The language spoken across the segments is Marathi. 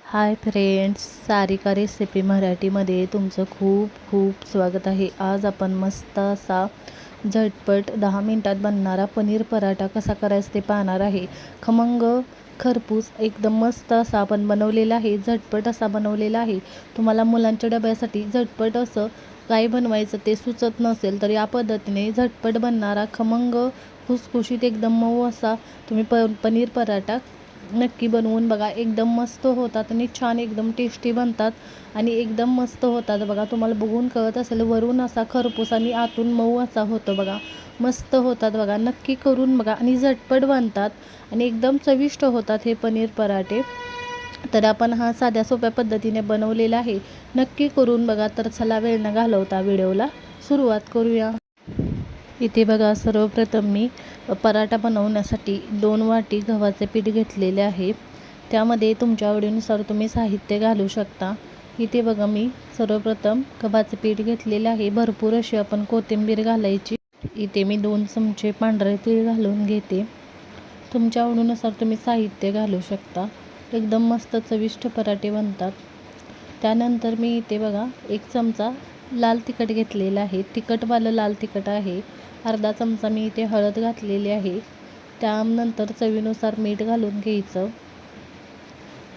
हाय फ्रेंड्स, सारिका रेसिपी मराठीमध्ये तुमचं खूप खूप स्वागत आहे. आज आपण मस्त असा झटपट 10 मिनिटात बनणारा पनीर पराठा कसा करायचा ते पाहणार आहे. खमंग खरपूस एकदम मस्त असा आपण बनवलेला आहे, झटपट असा बनवलेला आहे. तुम्हाला मुलांच्या डब्यासाठी झटपट असं काय बनवायचं ते सुचत नसेल तर या पद्धतीने झटपट बनणारा खमंग खुसखुशीत एकदम मऊ असा तुम्ही पनीर पराठा नक्की बनवून बघा. एकदम मस्त होतात आणि छान एकदम टेस्टी बनतात आणि एकदम मस्त होतात बघा. तुम्हाला बघून कळत असेल, वरून असा खरपूस आणि आतून मऊ असा होतो बघा. मस्त होतात बघा, नक्की करून बघा आणि झटपट बनतात आणि एकदम चविष्ट होतात हे पनीर पराठे. तर आपण हा साध्या सोप्या पद्धतीने बनवलेला आहे, नक्की करून बघा. तर चला वेळ न घालवता व्हिडिओला सुरुवात करूया. इथे बघा, सर्वप्रथम मी पराठा बनवण्यासाठी 2 वाटी गव्हाचे पीठ घेतलेले आहे. त्यामध्ये तुमच्या आवडीनुसार तुम्ही साहित्य घालू शकता. इथे बघा, मी सर्वप्रथम गव्हाचे पीठ घेतलेले आहे. भरपूर अशी आपण कोथिंबीर घालायची. इथे मी 2 चमचे पांढरे तीळ घालून घेते. तुमच्या आवडीनुसार तुम्ही साहित्य घालू शकता. एकदम मस्त चविष्ट पराठे बनतात. त्यानंतर मी इथे बघा 1 चमचा लाल तिखट घेतलेलं आहे. तिखटवालं लाल तिखट आहे. अर्धा चमचा मी इथे हळद घातलेली आहे. त्यानंतर चवीनुसार मीठ घालून घ्यायचं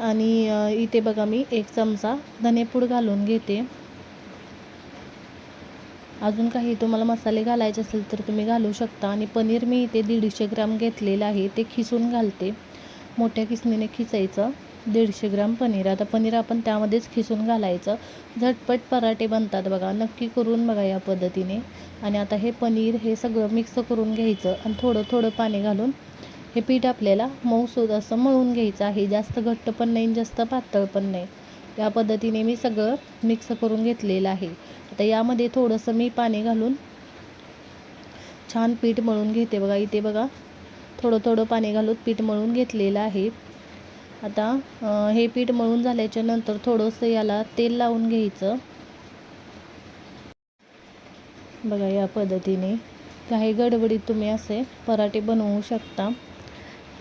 आणि इथे बघा मी 1 चमचा धनेपूड घालून घेते. अजून काही तुम्हाला मसाले घालायचे असेल तर तुम्ही घालू शकता. आणि पनीर मी इथे 150 ग्राम घेतलेलं आहे, ते खिसून घालते. मोठ्या खिसणीने खिसायचं 150 ग्राम पनीर. आता पनीर आपण त्यामध्येच खिसून घालायचं. झटपट पराठे बनतात बघा, नक्की करून बघा या पद्धतीने. आणि आता हे पनीर हे सगळं मिक्स करून घ्यायचं आणि थोडं थोडं पाणी घालून हे पीठ आपल्याला मऊसूद असं मळून घ्यायचं आहे. जास्त घट्ट पण नाही, जास्त पातळ पण नाही. या पद्धतीने मी सगळं मिक्स करून घेतलेलं आहे. आता यामध्ये थोडंसं मी पाणी घालून छान पीठ मळून घेते बघा. इथे बघा, थोडं थोडं पाणी घालून पीठ मळून घेतलेलं आहे. आता हे पीठ मळून झाल्याच्या नंतर थोडंसं याला तेल लावून घ्यायचं बघा. या पद्धतीने काही गडबडीत तुम्ही असे पराठे बनवू शकता.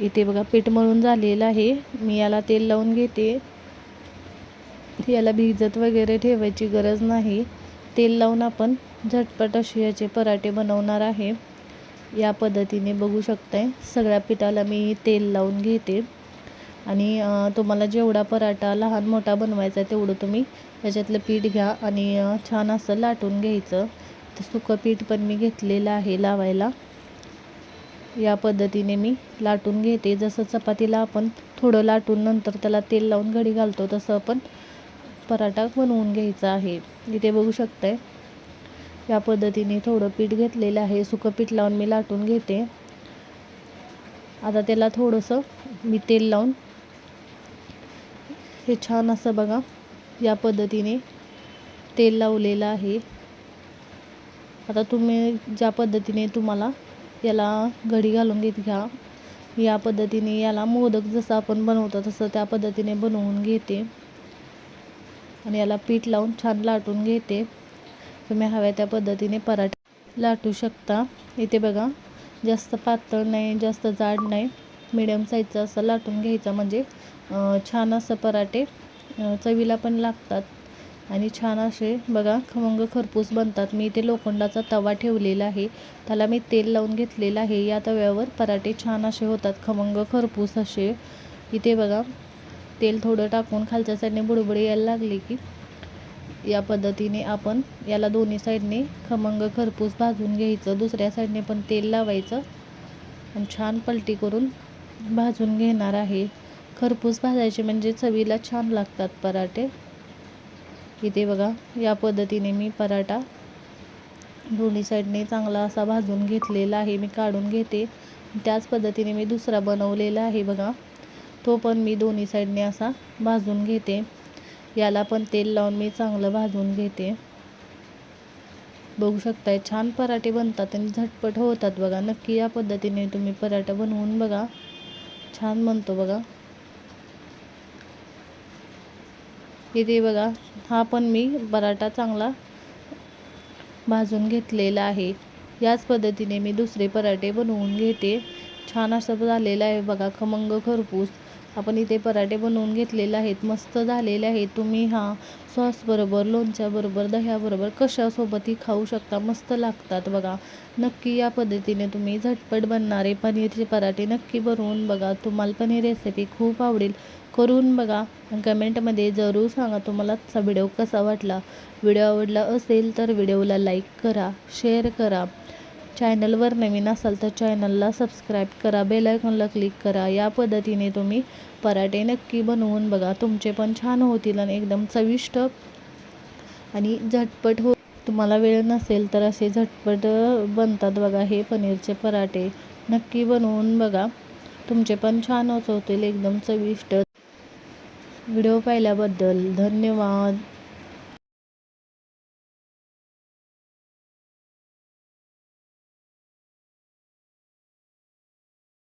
इथे बघा, पीठ मळून झालेलं आहे. मी याला तेल लावून घेते. याला भिजत वगैरे ठेवायची गरज नाही. तेल लावून आपण झटपट असे याचे पराठे बनवणार आहे. या पद्धतीने बघू शकताय, सगळ्या पिठाला मी तेल लावून घेते. आणि तुम्हाला जेवढा पराठा लहान मोठा बनवायचा आहे तेवढं तुम्ही त्याच्यातलं पीठ घ्या आणि छान असं लाटून घ्यायचं. तर सुकं पीठ पण मी घेतलेलं आहे लावायला. या पद्धतीने मी लाटून घेते. जसं चपातीला आपण थोडं लाटून नंतर त्याला तेल लावून घडी घालतो, तसं आपण पराठा बनवून घ्यायचा आहे. इथे बघू शकताय, या पद्धतीने थोडं पीठ घेतलेलं आहे. सुकं पीठ लावून मी लाटून घेते. आता त्याला थोडंसं मी तेल लावून हे छान असं बघा, या पद्धतीने तेल लावलेलं आहे. आता तुम्ही ज्या पद्धतीने तुम्हाला याला घडी घालून घ्या. या पद्धतीने याला मोदक जसं आपण बनवतो तसं त्या पद्धतीने बनवून घेते आणि याला पीठ लावून छान लाटून घेते. तुम्ही हव्या त्या पद्धतीने पराठे लाटू शकता. इथे बघा, जास्त पातळ नाही, जास्त जाड नाही, मीडियम साईजचं असं लाटून घ्यायचं. म्हणजे छान असं पराठे चवीला पण लागतात आणि छान असे बघा खमंग खरपूस बनतात. मी इथे लोखंडाचा तवा ठेवलेला आहे, त्याला मी तेल लावून घेतलेलं आहे. या तव्यावर पराठे छान असे होतात, खमंग खरपूस असे. इथे बघा, तेल थोडं टाकून खालच्या साईडने बुडबुडे यायला लागले की या पद्धतीने आपण याला दोन्ही साईडने खमंग खरपूस भाजून घ्यायचं. दुसऱ्या साईडने पण तेल लावायचं आणि छान पलटी करून भाजून घेणार आहे. खरपूस भाजायचे म्हणजे चवीला छान लागतात पराठे. इथे बघा, या पद्धतीने मी पराठा दोन्ही साईडने चांगला असा भाजून घेतलेला आहे. मी काढून घेते. त्याच पद्धतीने मी दुसरा बनवलेला आहे बघा, तो पण मी दोन्ही साईडने असा भाजून घेते. याला पण तेल लावून मी चांगलं भाजून घेते. बघू शकताय, छान पराठे बनतात आणि झटपट होतात बघा. नक्की या पद्धतीने तुम्ही पराठा बनवून बघा, छान बनतो बघा. इथे बघा, हा पण मी पराठा चांगला भाजून घेतलेला आहे. याच पद्धतीने मी दुसरे पराठे बनवून घेते. छान असं झालेलं आहे बघा, खमंग खरपूस. आपण इथे पराठे बनवून घेतलेले आहेत, मस्त झालेले आहेत. तुम्ही सॉसबरोबर, लोणच्याबरोबर, दह्याबरोबर कशासोबतही खाऊ शकता, मस्त लागतात बघा. नक्की या पद्धतीने तुम्ही झटपट बनणारे पनीरचे पराठे नक्की बनवून बघा. तुम्हाला पण ही रेसिपी खूप आवडेल, करून बघा. कमेंटमध्ये जरूर सांगा तुम्हाला आजचा व्हिडिओ कसा वाटला. व्हिडिओ आवडला असेल तर व्हिडिओला लाईक करा, शेअर करा. चॅनलवर नवीन असाल तर चॅनलला सबस्क्राईब करा, बेल आयकॉनला क्लिक करा. या पद्धतीने तुम्ही पराठे नक्की बनवून बघा, तुमचे पण छान होतील आणि एकदम चविष्ट आणि झटपट तुम्हाला वेळ नसेल तर असे झटपट बनतात बघा हे पनीरचे पराठे. नक्की बनवून बघा, तुमचे पण छान होतील, एकदम चविष्ट. व्हिडिओ पाहिल्याबद्दल धन्यवाद.